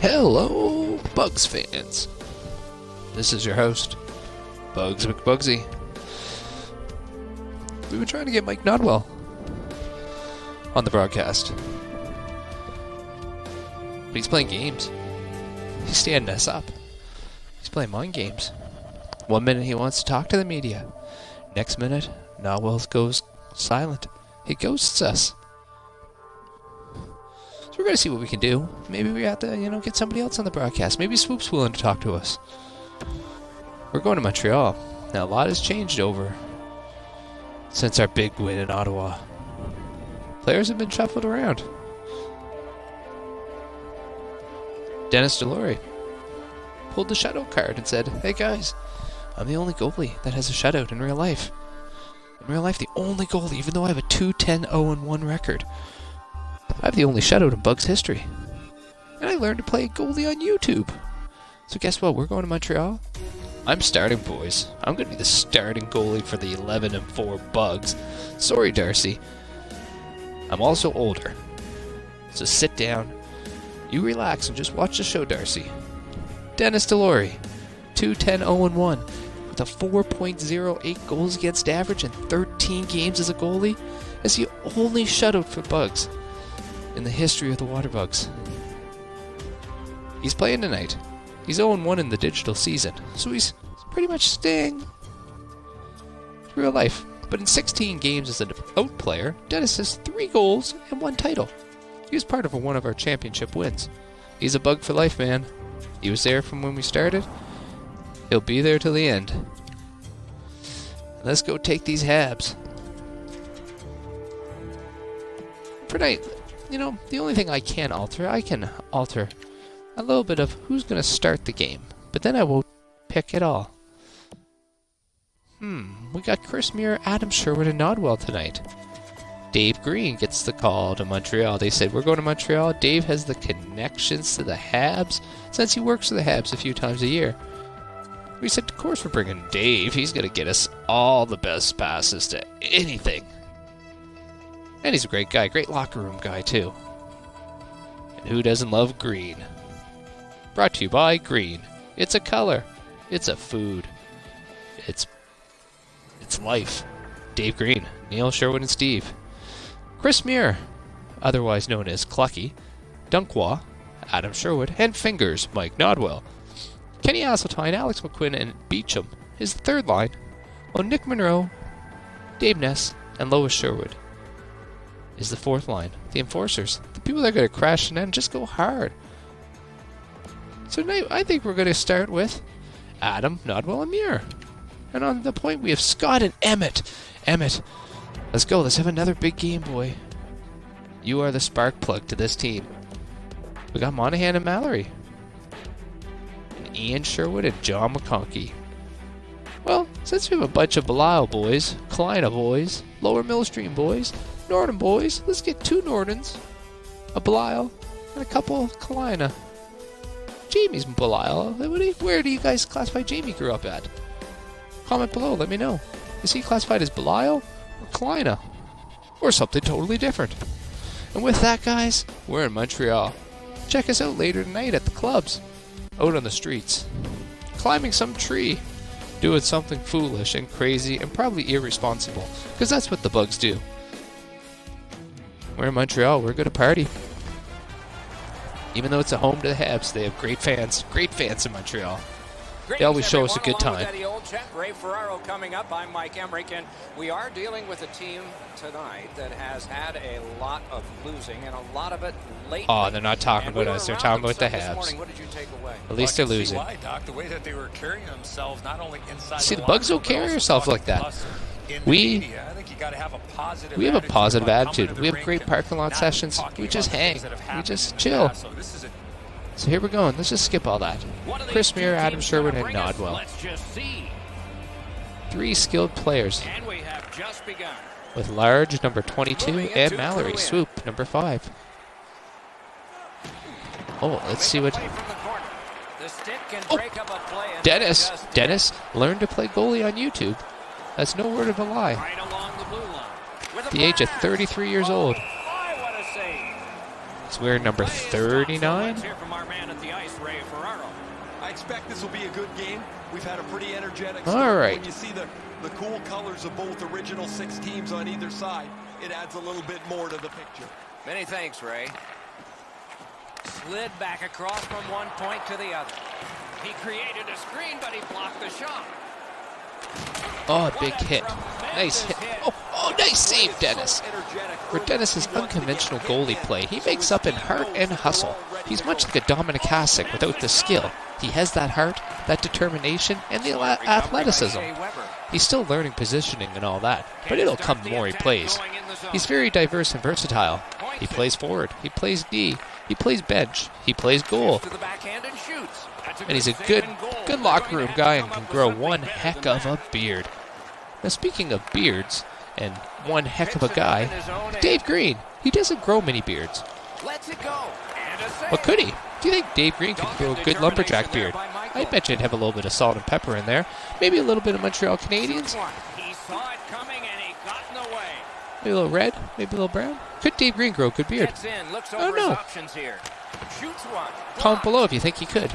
Hello, Bugs fans. This is your host, Bugs McBugsy. We were trying to get Mike Nodwell on the broadcast. But he's playing games. He's standing us up. He's playing mind games. 1 minute he wants to talk to the media. Next minute, Nodwell goes silent. He ghosts us. So we're going to see what we can do. Maybe we have to, get somebody else on the broadcast. Maybe Swoop's willing to talk to us. We're going to Montreal. Now, a lot has changed over since our big win in Ottawa. Players have been shuffled around. Dennis Delorey pulled the shutout card and said, "Hey guys, I'm the only goalie that has a shutout in real life. In real life, the only goalie, even though I have a 2-10-0-1 record. I have the only shutout in Bugs history. And I learned to play goalie on YouTube. So guess what? We're going to Montreal. I'm starting, boys. I'm going to be the starting goalie for the 11-4 Bugs. Sorry, Darcy. I'm also older. So sit down. You relax and just watch the show, Darcy. Dennis Delorey, 2-10-0-1, with a 4.08 goals against average in 13 games as a goalie, is the only shutout for Bugs in the history of the Waterbugs. He's playing tonight. He's 0-1 in the digital season, so he's pretty much staying real life. But in 16 games as an out player, Dennis has 3 goals and 1 title. He was part of one of our championship wins. He's a Bug for life, man. He was there from when we started. He'll be there till the end. Let's go take these Habs. For tonight, the only thing I can alter a little bit of who's going to start the game. But then I won't pick it all. We got Chris Muir, Adam Sherwood, and Nodwell tonight. Dave Green gets the call to Montreal. They said, we're going to Montreal. Dave has the connections to the Habs since he works for the Habs a few times a year. We said, of course we're bringing Dave. He's going to get us all the best passes to anything. And he's a great guy. Great locker room guy, too. And who doesn't love green? Brought to you by Green. It's a color. It's a food. It's life. Dave Green, Neil, Sherwood, and Steve. Chris Muir, otherwise known as Clucky, Dunkwa, Adam Sherwood, and Fingers, Mike Nodwell. Kenny Asseltine, Alex McQuinn, and Beecham is the third line, while Nick Monroe, Dave Ness, and Lois Sherwood is the fourth line. The enforcers, the people that are going to crash and then just go hard. So tonight, I think we're going to start with Adam, Nodwell, and Muir. And on the point, we have Scott and Emmett. Emmett, let's go. Let's have another big game, boy. You are the spark plug to this team. We got Monahan and Mallory. And Ian Sherwood and John McConkey. Well, since we have a bunch of Belial boys, Kalina boys, Lower Millstream boys, Norden boys, let's get 2 Nordens, a Belial, and a couple of Kalina. Jamie's Belial. Where do you guys classify Jamie grew up at? Comment below, let me know. Is he classified as Belial or Kalina? Or something totally different? And with that, guys, we're in Montreal. Check us out later tonight at the clubs. Out on the streets. Climbing some tree. Doing something foolish and crazy and probably irresponsible. Because that's what the Bugs do. We're in Montreal, we're going to party. Even though it's a home to the Habs, they have great fans. Great fans in Montreal. They always show us a good time. Ray Ferraro coming up. I'm Mike Emmerich, and we are dealing with a team tonight that has had a lot of losing and a lot of it late. Oh, they're not talking about us. They're talking about the Habs. What did you take away? At least they're losing. Why, Doc? The way that they were carrying themselves, not only inside. See, the Bugs don't carry themselves like that. We have a positive attitude. We have great parking lot sessions. We just hang. We just chill. So here we're going. Let's just skip all that. Chris Muir, Adam Sherwood, and Nodwell. 3 skilled players. With Large, number 22, and Mallory, Swoop, number 5. Oh, let's see what... Oh, Dennis learned to play goalie on YouTube. That's no word of a lie. At the age of 33 years old. He's wearing number 39. Let's hear from our man at the ice, Ray Ferraro. I expect this will be a good game. We've had a pretty energetic All start. right. When you see the cool colors of both original 6 teams on either side, it adds a little bit more to the picture. Many thanks, Ray. Slid back across from one point to the other. He created a screen, but he blocked the shot. Oh, big hit. Nice hit. Oh, nice save, Dennis. For Dennis's unconventional goalie play, he makes up in heart and hustle. He's much like a Dominic Hasek without the skill. He has that heart, that determination, and the athleticism. He's still learning positioning and all that, but it'll come the more he plays. He's very diverse and versatile. He plays forward, he plays D, he plays bench, he plays goal. And he's a good locker room guy and can grow one heck of a beard. Now, speaking of beards and one heck of a guy, Dave Green. He doesn't grow many beards. What could he? Do you think Dave Green could grow a good lumberjack beard? I bet you'd have a little bit of salt and pepper in there. Maybe a little bit of Montreal Canadiens. He saw it coming and he got in the way. Maybe a little red, maybe a little brown. Could Dave Green grow a good beard? I don't know. Comment below if you think he could.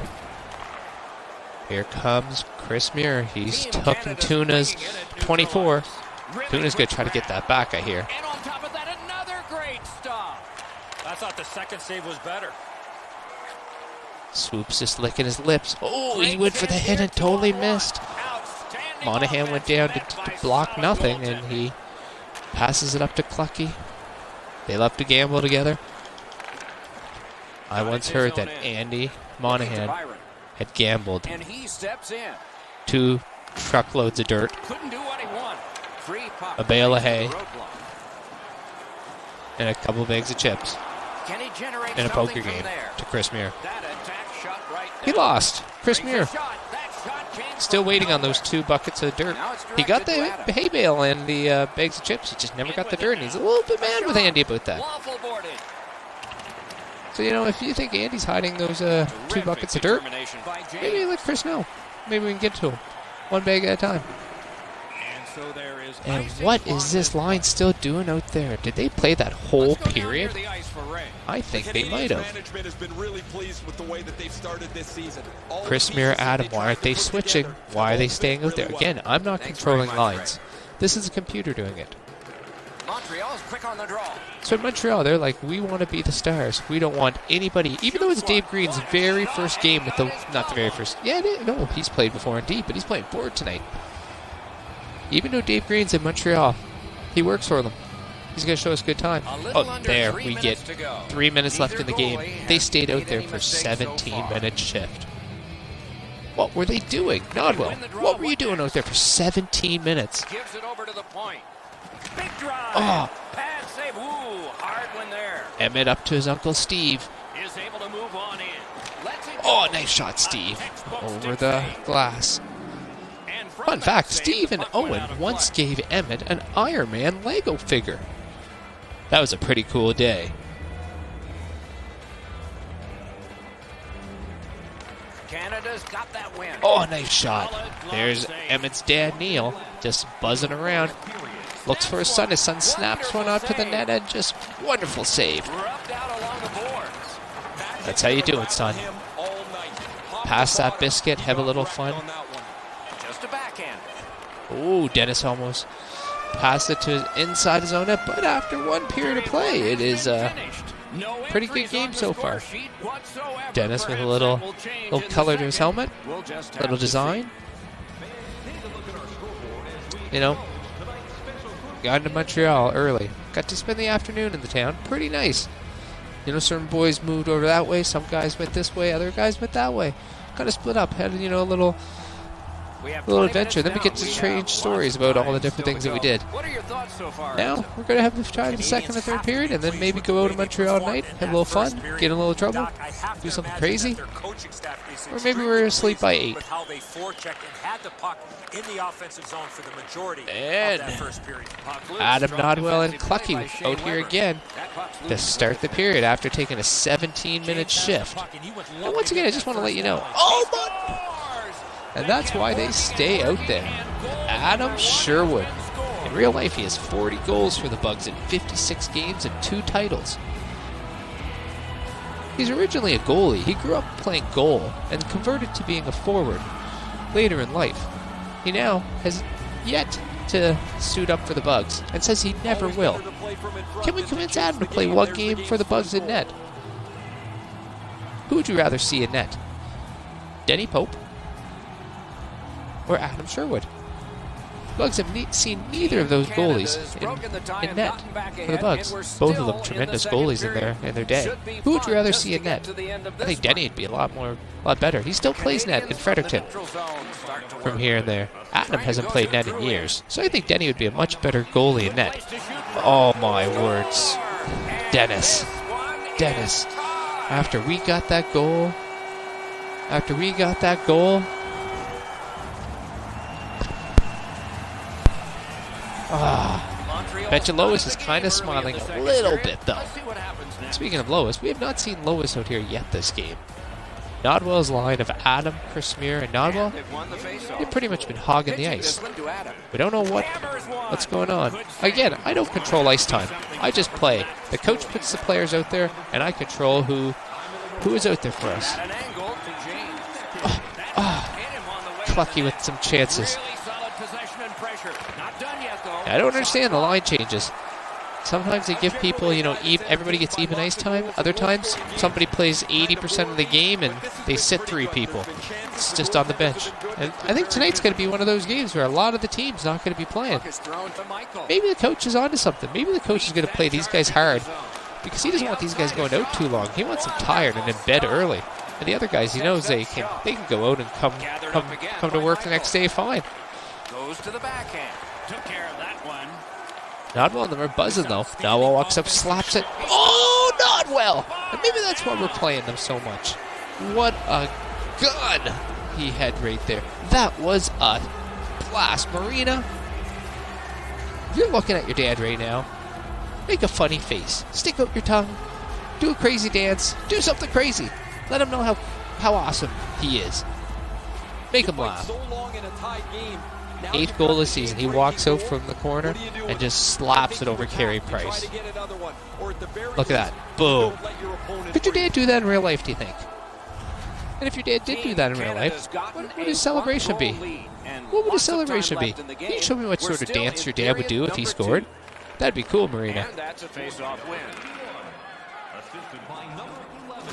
Here comes Chris Muir. He's tucking Tuna's 24. Tuna's going to try to get that back, I hear. And on top of that, another great stop. I thought the second save was better. Swoops just licking his lips. Oh, he went for the hit and totally missed. Monahan went down to block nothing, and he passes it up to Clucky. They love to gamble together. I once heard that Andy Monahan had gambled And he steps in. 2 truckloads of dirt, Couldn't do what he wanted. Free puck. a bale of hay, Roadblock. and a couple of bags of chips Can he generate in a poker something from game there? to Chris Muir. That attack shot right He down. lost. Chris Brings Muir. a shot. That shot came Still from waiting on nowhere. those 2 buckets of dirt. Now it's He got the directed to Adam. hay bale and the bags of chips. He just never got the dirt, and he's a little bit mad with Andy about that. Waffle boarded. So, you know, if you think Andy's hiding those 2 buckets of dirt, Determination by James. maybe let Chris know. Maybe we can get to him. 1 bag at a time. And so there is And icing what on is this line still doing out there? Did they play that whole Let's go down period? near the ice for Ray. I think they might have. Management has been really pleased with the way that they've started this season. All Chris the Muir, pieces that Adam, why aren't they tried to put switching? together Why are they all staying out fit there? really Again, well. I'm not Thanks controlling very much, lines. This is a computer doing it. Montreal is quick on the draw. So in Montreal, they're like, we want to be the stars. We don't want anybody, even though it's Dave Green's very first game with the, not the very first, yeah, no, he's played before indeed, but he's playing forward tonight. Even though Dave Green's in Montreal, he works for them. He's going to show us a good time. A little Oh, under there 3 we minutes get to go. 3 minutes left Neither in the game. goalie They has stayed out made there any for mistakes so 17-minute far. shift. What were they doing? Nodwell, what were you doing out there for 17 minutes? Gives it over to the point. Big drive. Oh. Pad save. Ooh, hard one there. Emmett up to his uncle Steve. Is able to move on in. Lets it Oh, go. nice shot, Steve. Textbook Over stick the save. glass. And from Fun that fact, save, Steve the and puck went Owen out of once play. gave Emmett an Iron Man Lego figure. That was a pretty cool day. Canada's got that win. Oh, nice shot. There's Emmett's dad, Neil, just buzzing around. Looks for his son. His son snaps one out to the net and just wonderful save. Rubbed out along the boards. That's how you do it, son. Pass that biscuit, have a little fun. Just a backhand. Ooh, Dennis almost passed it to inside his own net, but after 1 period of play, it is pretty good game so far. Dennis with a little color to his helmet, little design. You know, got into Montreal early. Got to spend the afternoon in the town. Pretty nice. You know, certain boys moved over that way. Some guys went this way. Other guys went that way. Kind of split up. Had, you know, a little adventure. Then we get to trade stories about all the different things that we did. What are your thoughts so far? Now, we're going to have a try in the second or third period, and then maybe go out to Montreal tonight, have a little fun, get in a little trouble, do something crazy, or maybe we're asleep by 8. How they forechecked and had the puck in the offensive zone for the majority And of that first period. Adam Nodwell and Clucky out here again to start the period after taking a 17-minute shift. And once again, I just want to let you know, oh my! And that's why they stay out there. Adam Sherwood. In real life, he has 40 goals for the Bugs in 56 games and 2 titles. He's originally a goalie. He grew up playing goal and converted to being a forward later in life. He now has yet to suit up for the Bugs and says he never will. Can we convince Adam to play one game for the Bugs in net? Who would you rather see in net? Denny Pope or Adam Sherwood? Bugs have seen neither of those goalies in net for the Bugs. Both of them tremendous goalies in their day. Who would you rather see in net? I think Denny would be a lot better. He still plays net in Fredericton from here and there. Adam hasn't played net in years, so I think Denny would be a much better goalie in net. Oh my words. Dennis. After we got that goal, Bet you Lois is kind of smiling a little bit, though. Speaking of Lois, we have not seen Lois out here yet this game. Nodwell's line of Adam, Chrismere, and Nodwell, they've pretty much been hogging the ice. We don't know what's going on. Again, I don't control ice time. I just play. The coach puts the players out there, and I control who is out there for us. Clucky with some chances. I don't understand the line changes. Sometimes they give people, everybody gets even ice time. Other times, somebody plays 80% of the game and they sit 3 people. It's just on the bench. And I think tonight's going to be one of those games where a lot of the team's not going to be playing. Maybe the coach is onto something. Maybe the coach is going to play these guys hard because he doesn't want these guys going out too long. He wants them tired and in bed early. And the other guys, he knows they can go out and come to work the next day fine. Goes to the backhand. Took care of that one. Nodwell and them are buzzing, though. Nodwell walks up, slaps it. Oh, Nodwell! And maybe that's why we're playing them so much. What a gun he had right there. That was a blast. Marina, if you're looking at your dad right now, make a funny face. Stick out your tongue. Do a crazy dance. Do something crazy. Let him know how awesome he is. Make him laugh. 8th goal this season. He walks out from the corner and just slaps it over Carey Price. Look at that. Boom. Could your dad do that in real life, do you think? And if your dad did do that in real life, what would his celebration be? What would his celebration be? Can you show me what sort of dance your dad would do if he scored? That'd be cool, Marina.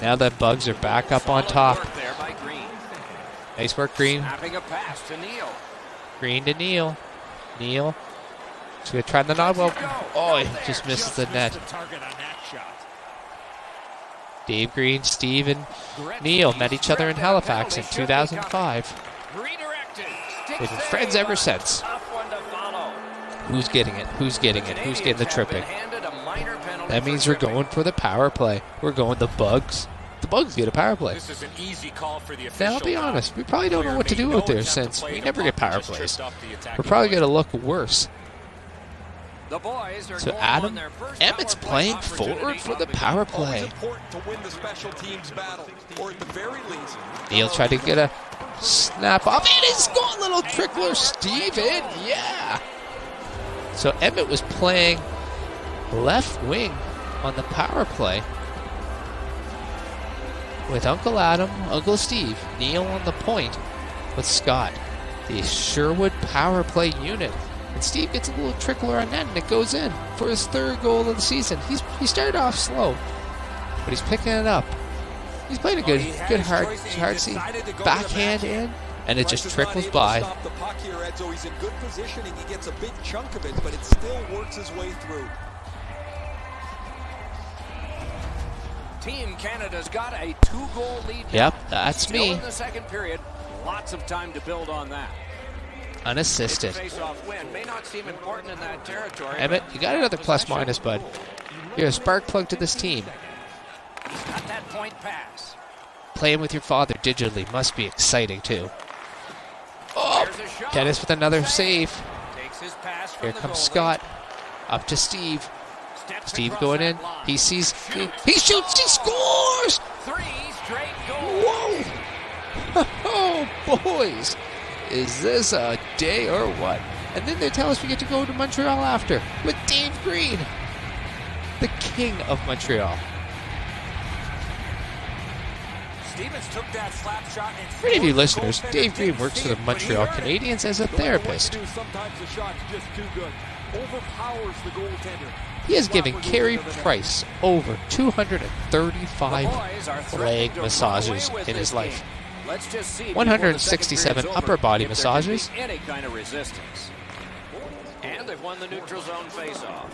Now that Bugs are back up on top. Nice work, Green. Green to Neal. Neal. He's going to try the Nodwell. Oh, he just misses the net. Dave Green, Steve, and Neal met each other in Halifax in 2005. They've been friends ever since. Who's getting it? Who's getting it? Who's getting the tripping? That means we're going for the power play. We're going the Bugs. The Bugs get a power play. This is an easy call for the official. Now, I'll be honest. We probably don't know what to do out there since we never get power plays. We're probably going to look worse. So Adam, Emmett's playing forward for the power play. Neal tried to get a snap off. And he's got a little trickler. Steven, yeah. So Emmett was playing left wing on the power play with Uncle Adam, Uncle Steve, Neal on the point with Scott. The Sherwood power play unit. And Steve gets a little trickler on net, and it goes in for his 3rd goal of the season. He started off slow, but he's picking it up. He's playing a good hard seat. Backhand in, and it just trickles by. He's in good positioning. He gets a big chunk of it, but it still works his way through. Team Canada's got a 2-goal lead. Yep, that's me. In the second period, lots of time to build on that. Unassisted. Face-off win may not seem important in that territory. Emmett, you got another plus-minus, bud. You're a spark plug to this team. He's got that point pass. Playing with your father digitally must be exciting, too. Oh, Dennis with another save. Takes his pass from Here comes Scott. Up to Steve. Steve going in. He sees. He shoots. He scores! 3 straight goals. Whoa! Oh, boys. Is this a day or what? And then they tell us we get to go to Montreal after with Dave Green, the king of Montreal. Stevens took that slap shot and For any of you scored the listeners, goaltender Dave to Green the works for the skate, but he Montreal earned it. Canadiens as a No matter what you therapist. do, sometimes the shot's just too good. Overpowers the goaltender. He has given Proper Carey goal to the net. Price over 235 boys are leg threatening to run massages away with in this his life. game. Let's just see 167 before the second period's upper over body if there can be massages. any kind of resistance. And they've won the neutral zone faceoff.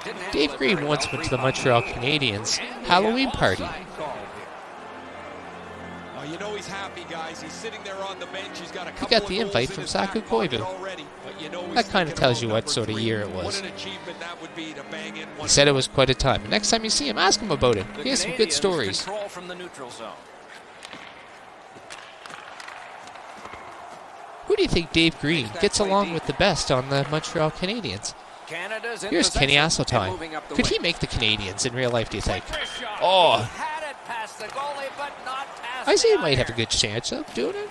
Didn't handle Dave it Green very once well, went to the 3-5. Montreal Canadiens And we Halloween have party. offside called here. Oh, you know he's happy, guys. He's sitting there on the bench. He's got a couple got of the goals invite in from his back Saku pocket Koivu. already, but you know he's That kinda thinking tells about you what number sort of 3. year it was. What an achievement that would be to bang in one. He said it was quite a time. Next time you see him, ask him about it. The He has some good Canadiens stories. control from the neutral zone. Who do you think Dave Green gets along with the best on the Montreal Canadiens? Canada's in Here's Kenny possession and Asseltine. moving up the Could he wing. make the Canadiens in real life, do you think? Quick shot. Oh. He had it past the goalie, but not past I say he the might have a iron. good chance of doing it.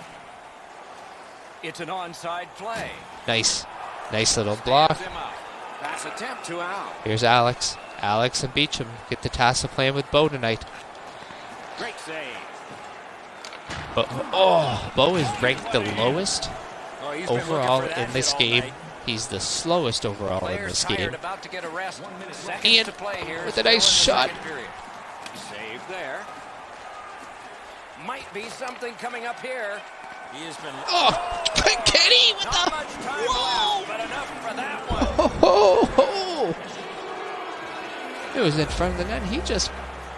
It's an onside play. Nice. Nice little block. Stands him out. Pass attempt to out. Here's Alex. Alex and Beecham get the task of playing with Bo tonight. Great save. But, Bo is ranked the lowest Oh, he's been looking overall for that in this hit all game. night. He's the slowest overall in Players this tired, game. about to get a rest. Seconds Ian to play here. with a nice Still in the shot. second period. Save there. Might be something coming up here. He has been Oh, Kenny with Not the... much time Whoa! left, but enough for that one. Ho, ho, ho. It was in front of the net. He just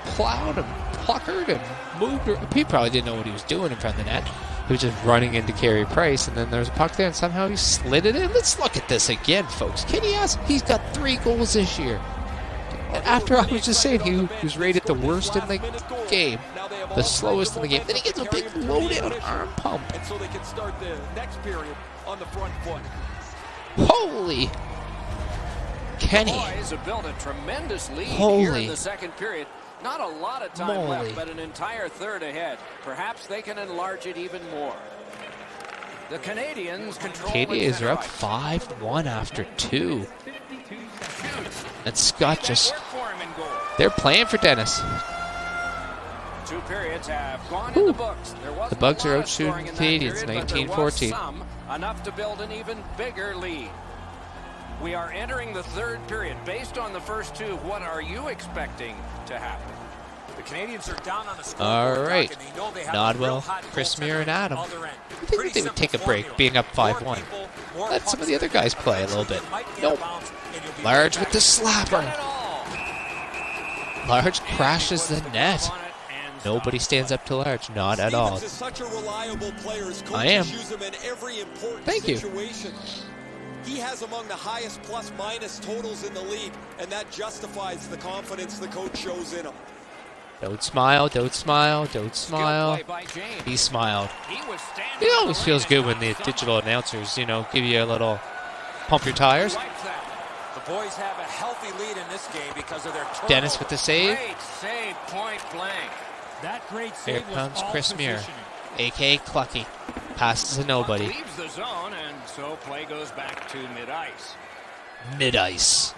plowed him, puckered him, moved. He probably didn't know what he was doing in front of the net. He was just running into Carey Price, and then there was a puck there, and somehow he slid it in. Let's look at this again, folks. Kenny he's got 3 goals this year. And after I was just saying he was rated the worst in the game, the slowest in the game, then he gets a big low-down arm pump. And so they can start the next period on the front foot. Holy Kenny. Boys have built a tremendous lead here Holy in the second period. Not a lot of time moly. left, but an entire third ahead. Perhaps they can enlarge it even more. The Canadiens control. Canadiens are up 5-1 after 2. And Scott just... Work for him in goal. They're playing for Dennis. 2 periods have gone in the books. There wasn't The Bugs a are lot of outshooting scoring in the that Canadiens, period, but there was 19-14. some, enough to build an even bigger lead. We are entering the third period. Based on the first 2, what are you expecting to happen? The Canadiens are down on the scoreboard. All right. Doc, and they know they have a real Nodwell, hot Chris goaltender Muir, and on the Adam. other end. I think Pretty that they would simple take a break, formula. being up More 5-1. people, more Let some of pucks the other in the guys net. play a little bit. Might get Nope. bounced, and you'll be Large right with the back. Got slapper. it all. Large crashes the Puts the net. glove on it and Nobody stops stands play. up to Large. Not at all. Stevens is such a reliable player. His coaches I am. use him in every important Thank you. situation. He has among the highest plus-minus totals in the league, and that justifies the confidence the coach shows in him. Don't smile, don't smile, don't Skill smile. play by James. He smiled. He was standing It on always the feels line good and when the got digital announcers, give you a little pump your tires. Wipes that. The boys have a healthy lead in this game because of their turnover. Dennis with the save. Great save, point blank. That great Here save was comes all Chris Muir, positioning. a.k.a. Clucky. Passes to nobody. Leaves the zone, and so play goes back to mid-ice. Mid-ice.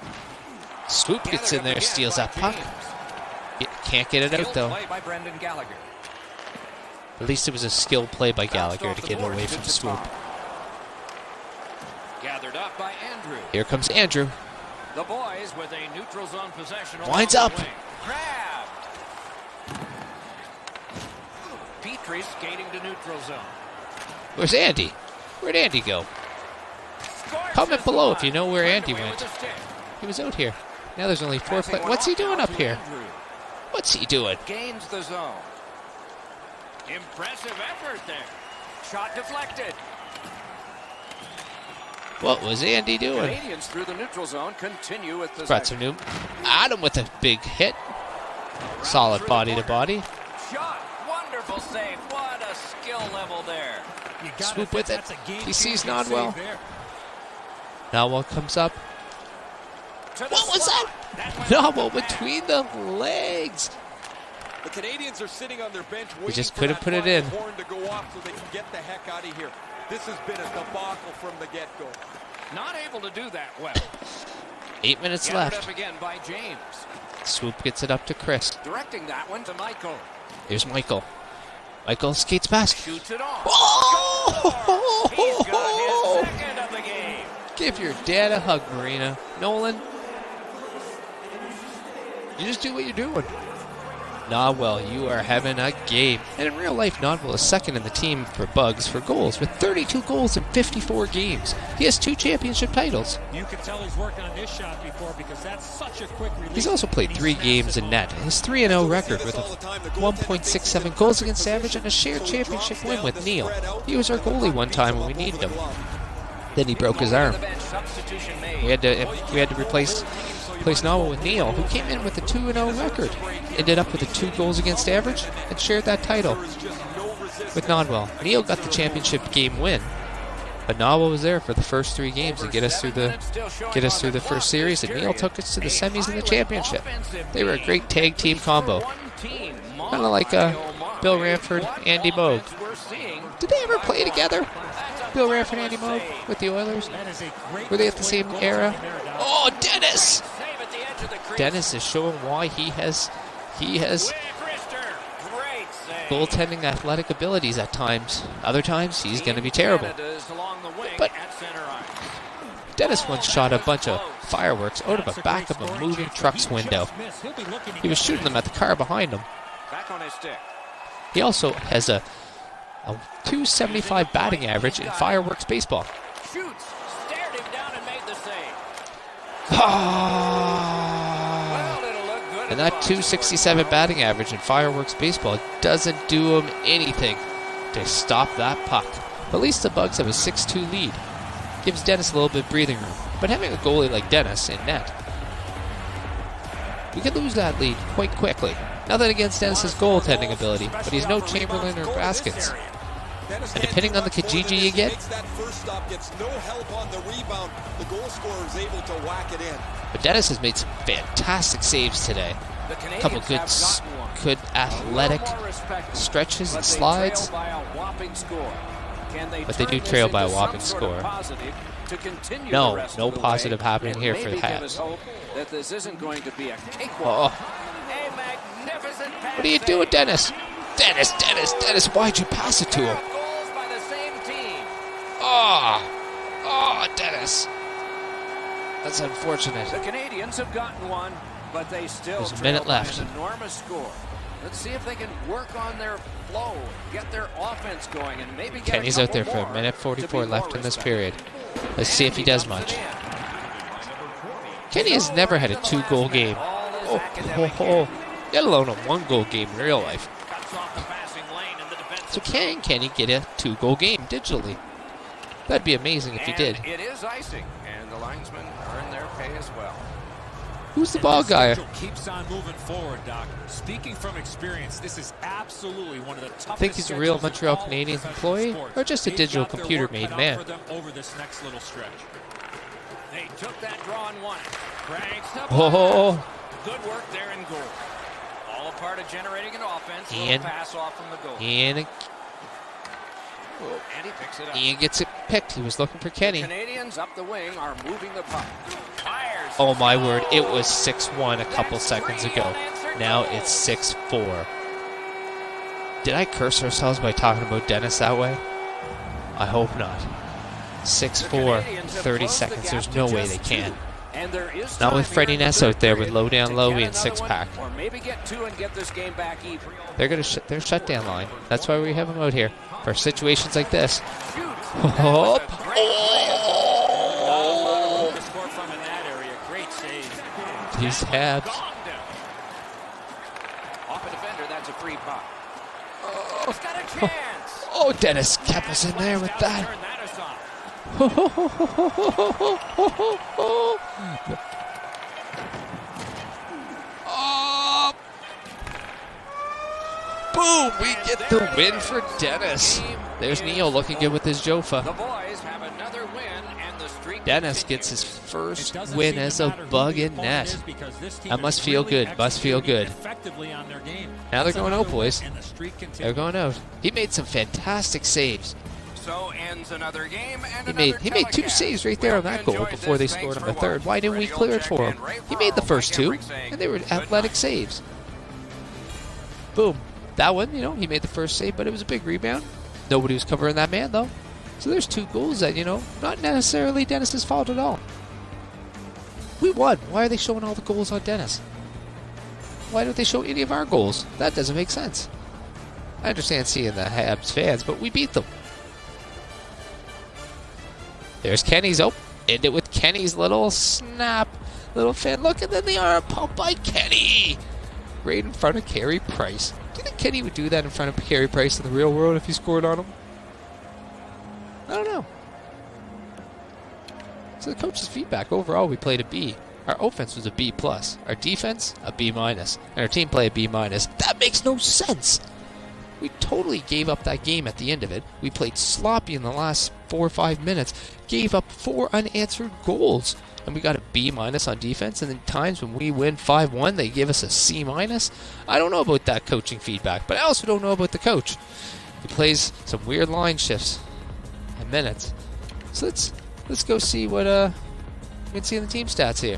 Swoop gets in there, steals that puck. Can't get it out, Skilled though. play by Brendan Gallagher. At least it was a skilled play by Gallagher Bounced to off get the away boards from into Swoop. Tom. Gathered up by Andrew. Here comes Andrew. The boys with a neutral zone possession. Winds along the up. wing. Grabbed. Petrie skating to neutral zone. Where's Andy? Where'd Andy go? Scores Comment this below one. if you know where Andy Away went. with the stick. He was out here. Now there's only 4 Passing players. one What's he off doing now up to here? Andrew. What's he doing? Gains the zone. Impressive effort there. Shot deflected. What was Andy doing? Canadiens through the neutral zone continue with possession. Brought some new. Adam with a big hit. Solid body to body. Shot. Wonderful save. What a skill level there. You gotta Swoop think with it. that's a game He sees changing Nodwell. save there. Nodwell comes up. To the What was slot. that? went Nodwell off the pad. between the legs. The Canadiens are sitting on their bench waiting just for couldn't that put it final in. horn to go off so they can get the heck out of here. This has been a debacle from the get-go. Not able to do that well. 8 minutes Gathered left. up again by James. Swoop gets it up to Chris. Directing that one to Michael. Here's Michael. Michael skates past. Shoots it off. Oh! He's got his second of the game. Give your dad a hug, Marina. Nolan, you just do what you're doing. Nodwell, you are having a game. And in real life, Nodwell is second in the team for Bugs for goals with 32 goals in 54 games. He has 2 championship titles. You can tell he's working on this shot before because that's such a quick release. He's also played 3 games in net. His 3-0 record with a 1.67 goals against average and a shared championship win with Neil. He was our goalie one time when we needed him. Then he broke his arm. We had to replace Nodwell with Neil, who came in with a 2-0 record. Ended up with a 2 goals against average and shared that title with Nodwell. Neil got the championship game win, but Nodwell was there for the first 3 games to get us through the first series, and Neil took us to the semis and the championship. They were a great tag team combo, kind of like Bill Ranford, Andy Moog. Did they ever play together? Bill Ranford, Andy Moog with the Oilers? Were they at the same era? Oh, Dennis! Dennis is showing why he has goaltending athletic abilities at times. Other times, he's going to be terrible. But Dennis once shot a bunch of fireworks out of the back of a moving truck's window. He was shooting them at the car behind him. He also has a 275 batting average in fireworks baseball. Shoots, stared him down and made the save. And that 267 batting average in fireworks baseball doesn't do him anything to stop that puck. But at least the Bugs have a 6-2 lead. Gives Dennis a little bit of breathing room. But having a goalie like Dennis in net, we could lose that lead quite quickly. Nothing against Dennis's goaltending ability, but he's no Chamberlain or Baskets. And depending on the Kijiji you get, but Dennis has made some fantastic saves today. A couple good athletic stretches and slides. But they do trail by a whopping score. No positive happening here for the Habs. What are you doing, Dennis? Dennis, why'd you pass it to him? Oh, Dennis. That's unfortunate. The Canadiens have gotten one, but they still There's a minute left. An enormous score. Let's see if they can work on their flow, get their offense going, and maybe get Kenny's out there for a minute 44 left in this period. Let's see if he does much. Kenny has never had a 2-goal game. Let alone a 1-goal game in real life. So can Kenny get a 2-goal game digitally? That'd be amazing if he did. It is icing, and the linesmen earn their pay as well. Who's the ball guy? Keeps on moving forward, Doc. Speaking from experience, this is absolutely one of the toughest. Think he's a real Montreal Canadiens employee, or just a digital computer-made man? Over this next little stretch. They took that draw and won it. Oh! Good work there in goal. All a part of generating an offense. And pass off from the goal. And he picks it up. Ian gets it picked. He was looking for Kenny. The Canadiens up the wing are moving the puck. Fires. Oh my word, it was 6-1 a couple seconds ago. Now it's 6-4. Did I curse ourselves by talking about Dennis that way? I hope not. 6-4, 30 seconds. There's no way they can. Not with Freddie Ness out there with low down Lowy and 6-pack. Or maybe get 2 and get this game back even. They're gonna their shutdown line. That's why we have them out here for situations like this. Oh! These Habs. Off a defender, that's a free puck. He's got a chance. Oh, Dennis kept us in there with that. Oh. Boom! We get the win for Dennis. There's Neil looking good with his Jofa. The boys have another win, and the streak Dennis gets his first win as a Bug in net. That must feel good. Must feel good. Now they're going out, boys. They're going out. He made some fantastic saves. So ends another game, and He made 2 saves right there on that goal before they scored on the third. Why didn't we clear it for him? He made the first 2, and they were athletic saves. Boom. That one, he made the first save, but it was a big rebound. Nobody was covering that man, though. So there's 2 goals that, not necessarily Dennis's fault at all. We won. Why are they showing all the goals on Dennis? Why don't they show any of our goals? That doesn't make sense. I understand seeing the Habs fans, but we beat them. There's Kenny's. Oh, end it with Kenny's little snap. Little fan look, and then the arm pump by Kenny. Right in front of Carey Price. Do you think Kenny would do that in front of Carey Price in the real world if he scored on him? I don't know. So the coach's feedback, overall we played a B. Our offense was a B+. Our defense, a B-. And our team play a B-. That makes no sense. We totally gave up that game at the end of it. We played sloppy in the last 4 or 5 minutes. Gave up 4 unanswered goals. And we got a B- on defense. And then times when we win 5-1, they give us a C-. I don't know about that coaching feedback. But I also don't know about the coach. He plays some weird line shifts and minutes. So let's go see what we can see in the team stats here.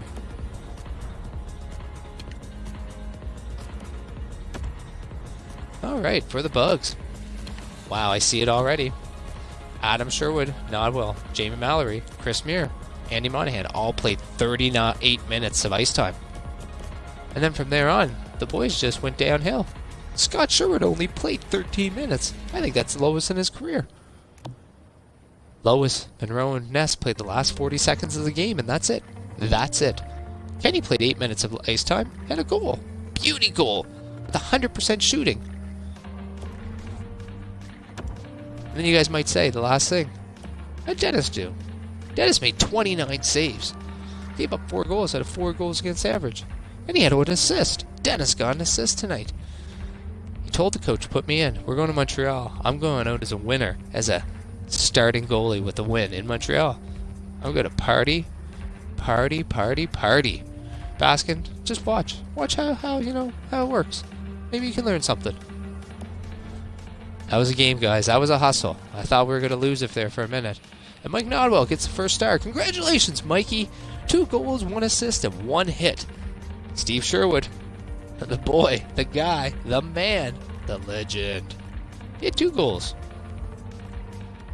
All right, for the Bugs. Wow, I see it already. Adam Sherwood, Nodwell, Jamie Mallory, Chris Muir, Andy Monahan all played 38 minutes of ice time. And then from there on, the boys just went downhill. Scott Sherwood only played 13 minutes. I think that's the lowest in his career. Lois, Monroe, and Ness played the last 40 seconds of the game, and that's it. That's it. Kenny played 8 minutes of ice time and a goal. Beauty goal with 100% shooting. And then you guys might say, the last thing, how'd Dennis do? Dennis made 29 saves. Gave up 4 goals out of 4 goals against average. And he had an assist. Dennis got an assist tonight. He told the coach, put me in. We're going to Montreal. I'm going out as a winner, as a starting goalie with a win in Montreal. I'm going to party. Baskin, just watch. Watch how it works. Maybe you can learn something. That was a game, guys. That was a hustle. I thought we were going to lose it there for a minute. And Mike Nodwell gets the first star. Congratulations, Mikey. 2 goals, 1 assist, and 1 hit. Steve Sherwood, the boy, the guy, the man, the legend. He had 2 goals.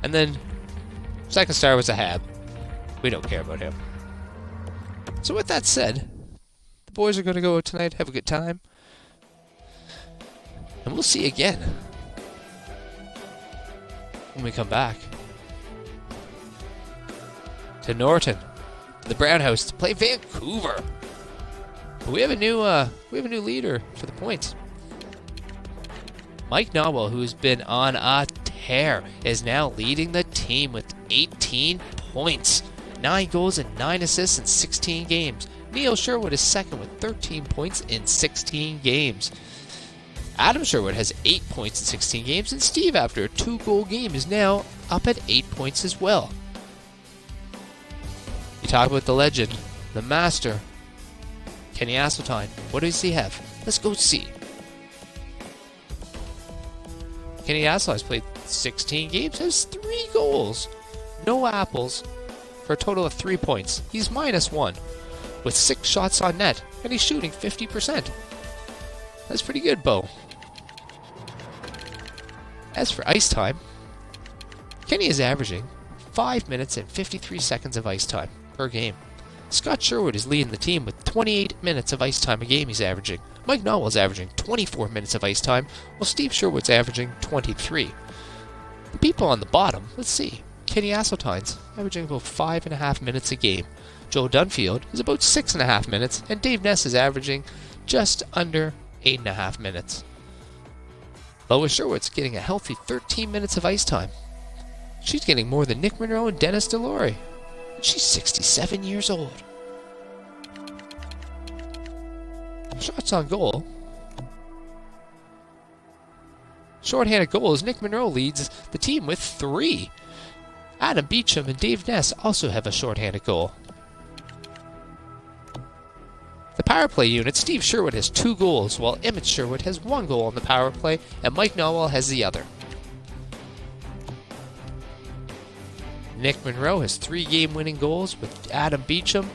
And then, second star was a Hab. We don't care about him. So with that said, the boys are going to go out tonight, have a good time. And we'll see you again when we come back to Norton, to the Brown House, to play Vancouver. But we have a new leader for the points. Mike Nodwell, who's been on a tear, is now leading the team with 18 points, 9 goals and 9 assists in 16 games. Neil Sherwood is second with 13 points in 16 games. Adam Sherwood has 8 points in 16 games, and Steve, after a 2-goal game, is now up at 8 points as well. You talk about the legend, the master, Kenny Asseltine. What does he have? Let's go see. Kenny Asseltine has played 16 games, has 3 goals, no apples, for a total of 3 points. He's -1, with 6 shots on net, and he's shooting 50%. That's pretty good, Bo. As for ice time, Kenny is averaging 5 minutes and 53 seconds of ice time per game. Scott Sherwood is leading the team with 28 minutes of ice time a game he's averaging. Mike Nodwell is averaging 24 minutes of ice time, while Steve Sherwood's averaging 23. The people on the bottom, let's see. Kenny Asseltine's averaging about 5.5 minutes a game. Joe Dunfield is about 6.5 minutes, and Dave Ness is averaging just under 8.5 minutes. Lois Sherwood's getting a healthy 13 minutes of ice time. She's getting more than Nick Monroe and Dennis Delorey. And she's 67 years old. Shots on goal. Shorthanded goals, Nick Monroe leads the team with 3. Adam Beecham and Dave Ness also have a shorthanded goal. The power play unit, Steve Sherwood has 2 goals, while Emmett Sherwood has 1 goal on the power play, and Mike Nodwell has the other. Nick Monroe has 3 game-winning goals with Adam Beecham.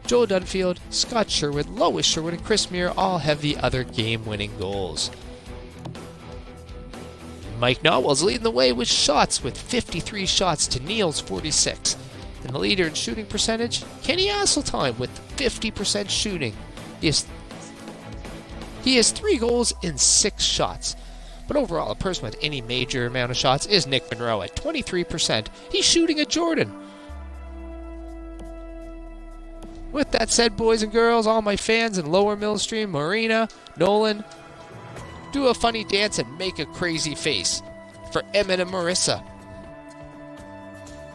Joel Dunfield, Scott Sherwood, Lois Sherwood, and Chris Muir all have the other game-winning goals. Mike Notwell's leading the way with shots with 53 shots to Neil's 46. And the leader in shooting percentage, Kenny Asseltine with 50% shooting. He has 3 goals in 6 shots. But overall, a person with any major amount of shots is Nick Monroe at 23%. He's shooting at Jordan. With that said, boys and girls, all my fans in Lower Millstream, Marina, Nolan, do a funny dance and make a crazy face for Emmett and Marissa.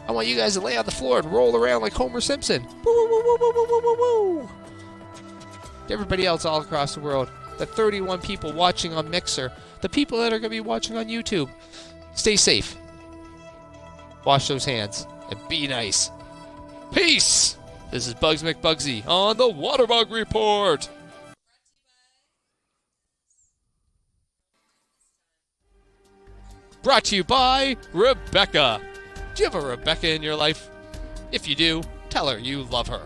I want you guys to lay on the floor and roll around like Homer Simpson. Woo, woo, woo, woo, woo, woo, woo, woo. To everybody else all across the world, the 31 people watching on Mixer, the people that are going to be watching on YouTube, stay safe. Wash those hands and be nice. Peace! This is Bugs McBugsy on the Waterbug Report. Brought to you by Rebecca. Do you have a Rebecca in your life? If you do, tell her you love her.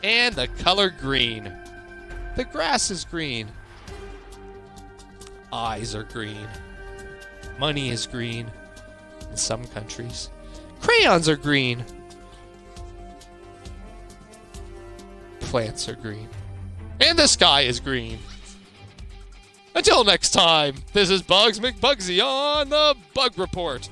And the color green. The grass is green. Eyes are green. Money is green in some countries. Crayons are green. Plants are green. And the sky is green. Until next time, this is Bugs McBugsy on the Bug Report.